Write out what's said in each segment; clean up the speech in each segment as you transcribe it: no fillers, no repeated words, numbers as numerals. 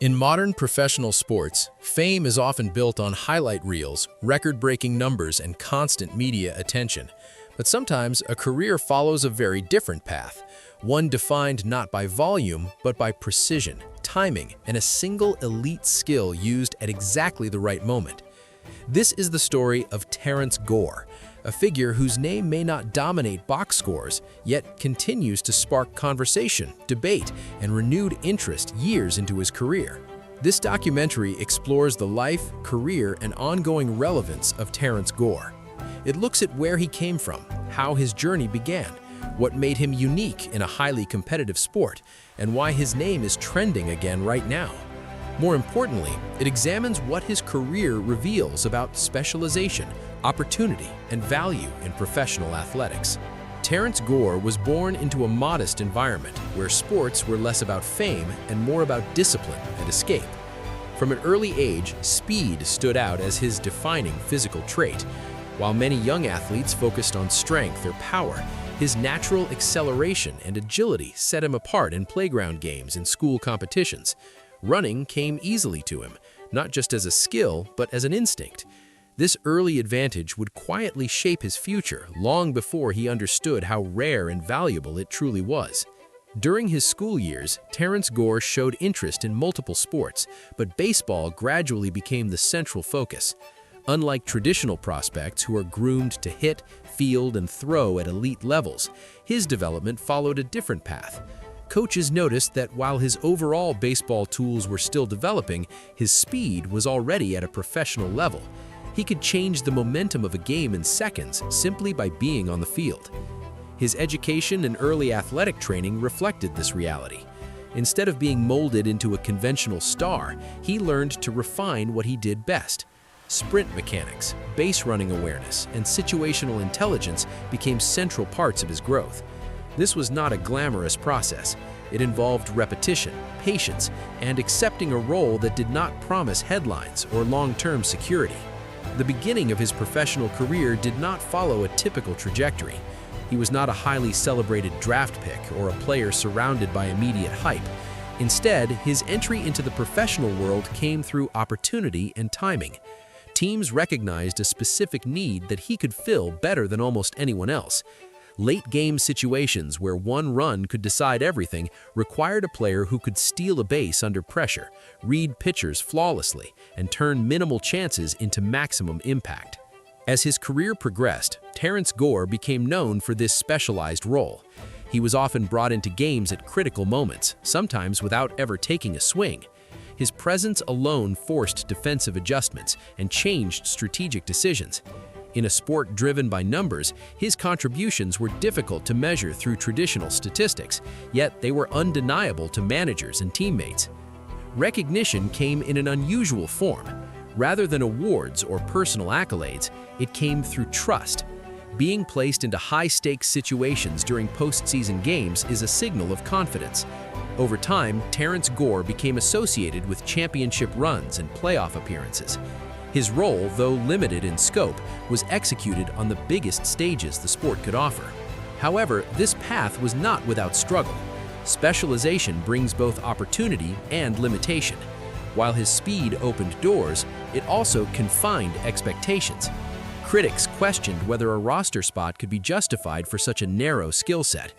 In modern professional sports, fame is often built on highlight reels, record-breaking numbers, and constant media attention. But sometimes a career follows a very different path, one defined not by volume, but by precision, timing, and a single elite skill used at exactly the right moment. This is the story of Terrance Gore, a figure whose name may not dominate box scores, yet continues to spark conversation, debate, and renewed interest years into his career. This documentary explores the life, career, and ongoing relevance of Terrance Gore. It looks at where he came from, how his journey began, what made him unique in a highly competitive sport, and why his name is trending again right now. More importantly, it examines what his career reveals about specialization, opportunity, and value in professional athletics. Terrance Gore was born into a modest environment where sports were less about fame and more about discipline and escape. From an early age, speed stood out as his defining physical trait. While many young athletes focused on strength or power, his natural acceleration and agility set him apart in playground games and school competitions. Running came easily to him, not just as a skill, but as an instinct. This early advantage would quietly shape his future long before he understood how rare and valuable it truly was. During his school years, Terrance Gore showed interest in multiple sports, but baseball gradually became the central focus. Unlike traditional prospects who are groomed to hit, field, and throw at elite levels, his development followed a different path. Coaches noticed that while his overall baseball tools were still developing, his speed was already at a professional level. He could change the momentum of a game in seconds simply by being on the field. His education and early athletic training reflected this reality. Instead of being molded into a conventional star, he learned to refine what he did best. Sprint mechanics, base running awareness, and situational intelligence became central parts of his growth. This was not a glamorous process. It involved repetition, patience, and accepting a role that did not promise headlines or long-term security. The beginning of his professional career did not follow a typical trajectory. He was not a highly celebrated draft pick or a player surrounded by immediate hype. Instead, his entry into the professional world came through opportunity and timing. Teams recognized a specific need that he could fill better than almost anyone else. Late-game situations where one run could decide everything required a player who could steal a base under pressure, read pitchers flawlessly, and turn minimal chances into maximum impact. As his career progressed, Terrance Gore became known for this specialized role. He was often brought into games at critical moments, sometimes without ever taking a swing. His presence alone forced defensive adjustments and changed strategic decisions. In a sport driven by numbers, his contributions were difficult to measure through traditional statistics, yet they were undeniable to managers and teammates. Recognition came in an unusual form. Rather than awards or personal accolades, it came through trust. Being placed into high-stakes situations during postseason games is a signal of confidence. Over time, Terrance Gore became associated with championship runs and playoff appearances. His role, though limited in scope, was executed on the biggest stages the sport could offer. However, this path was not without struggle. Specialization brings both opportunity and limitation. While his speed opened doors, it also confined expectations. Critics questioned whether a roster spot could be justified for such a narrow skill set.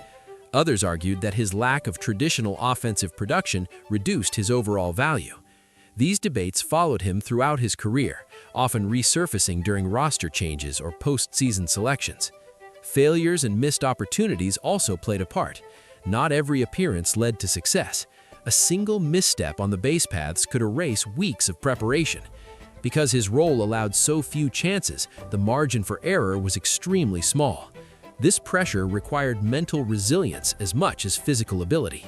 Others argued that his lack of traditional offensive production reduced his overall value. These debates followed him throughout his career, often resurfacing during roster changes or postseason selections. Failures and missed opportunities also played a part. Not every appearance led to success. A single misstep on the base paths could erase weeks of preparation. Because his role allowed so few chances, the margin for error was extremely small. This pressure required mental resilience as much as physical ability.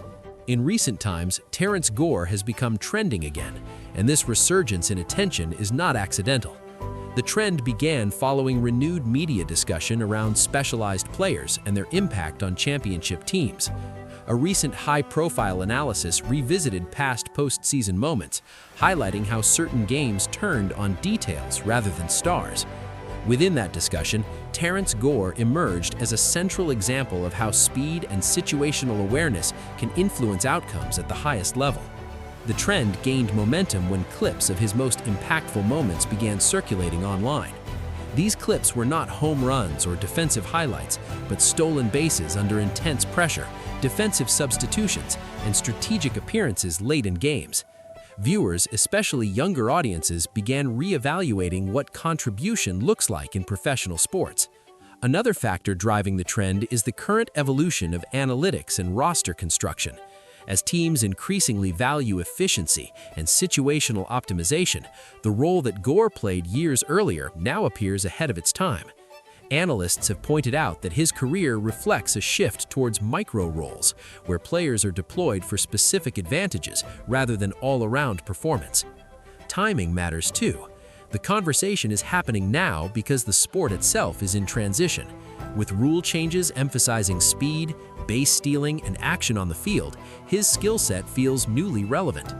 In recent times, Terrance Gore has become trending again, and this resurgence in attention is not accidental. The trend began following renewed media discussion around specialized players and their impact on championship teams. A recent high-profile analysis revisited past postseason moments, highlighting how certain games turned on details rather than stars. Within that discussion, Terrance Gore emerged as a central example of how speed and situational awareness can influence outcomes at the highest level. The trend gained momentum when clips of his most impactful moments began circulating online. These clips were not home runs or defensive highlights, but stolen bases under intense pressure, defensive substitutions, and strategic appearances late in games. Viewers, especially younger audiences, began re-evaluating what contribution looks like in professional sports. Another factor driving the trend is the current evolution of analytics and roster construction. As teams increasingly value efficiency and situational optimization, the role that Gore played years earlier now appears ahead of its time. Analysts have pointed out that his career reflects a shift towards micro-roles, where players are deployed for specific advantages rather than all-around performance. Timing matters too. The conversation is happening now because the sport itself is in transition. With rule changes emphasizing speed, base stealing, and action on the field, his skill set feels newly relevant.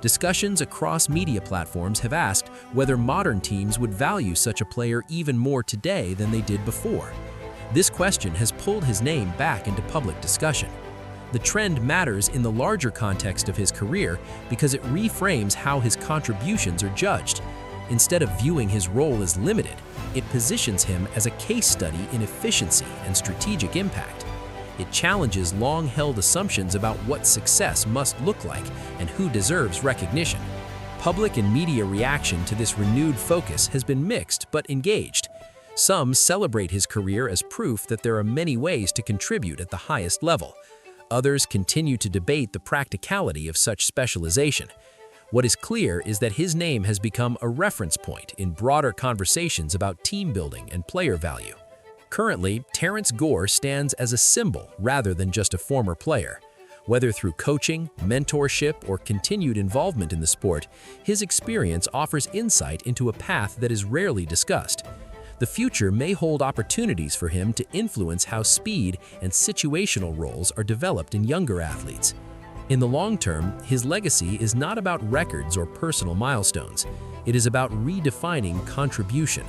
Discussions across media platforms have asked whether modern teams would value such a player even more today than they did before. This question has pulled his name back into public discussion. The trend matters in the larger context of his career because it reframes how his contributions are judged. Instead of viewing his role as limited, it positions him as a case study in efficiency and strategic impact. It challenges long-held assumptions about what success must look like and who deserves recognition. Public and media reaction to this renewed focus has been mixed but engaged. Some celebrate his career as proof that there are many ways to contribute at the highest level. Others continue to debate the practicality of such specialization. What is clear is that his name has become a reference point in broader conversations about team building and player value. Currently, Terrance Gore stands as a symbol rather than just a former player. Whether through coaching, mentorship, or continued involvement in the sport, his experience offers insight into a path that is rarely discussed. The future may hold opportunities for him to influence how speed and situational roles are developed in younger athletes. In the long term, his legacy is not about records or personal milestones. It is about redefining contribution.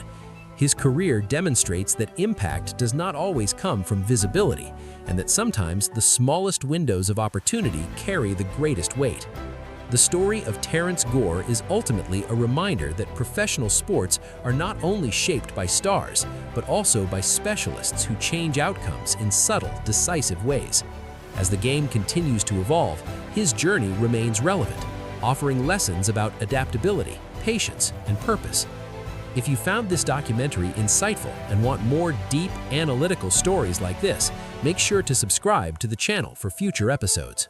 His career demonstrates that impact does not always come from visibility, and that sometimes the smallest windows of opportunity carry the greatest weight. The story of Terrance Gore is ultimately a reminder that professional sports are not only shaped by stars, but also by specialists who change outcomes in subtle, decisive ways. As the game continues to evolve, his journey remains relevant, offering lessons about adaptability, patience, and purpose. If you found this documentary insightful and want more deep, analytical stories like this, make sure to subscribe to the channel for future episodes.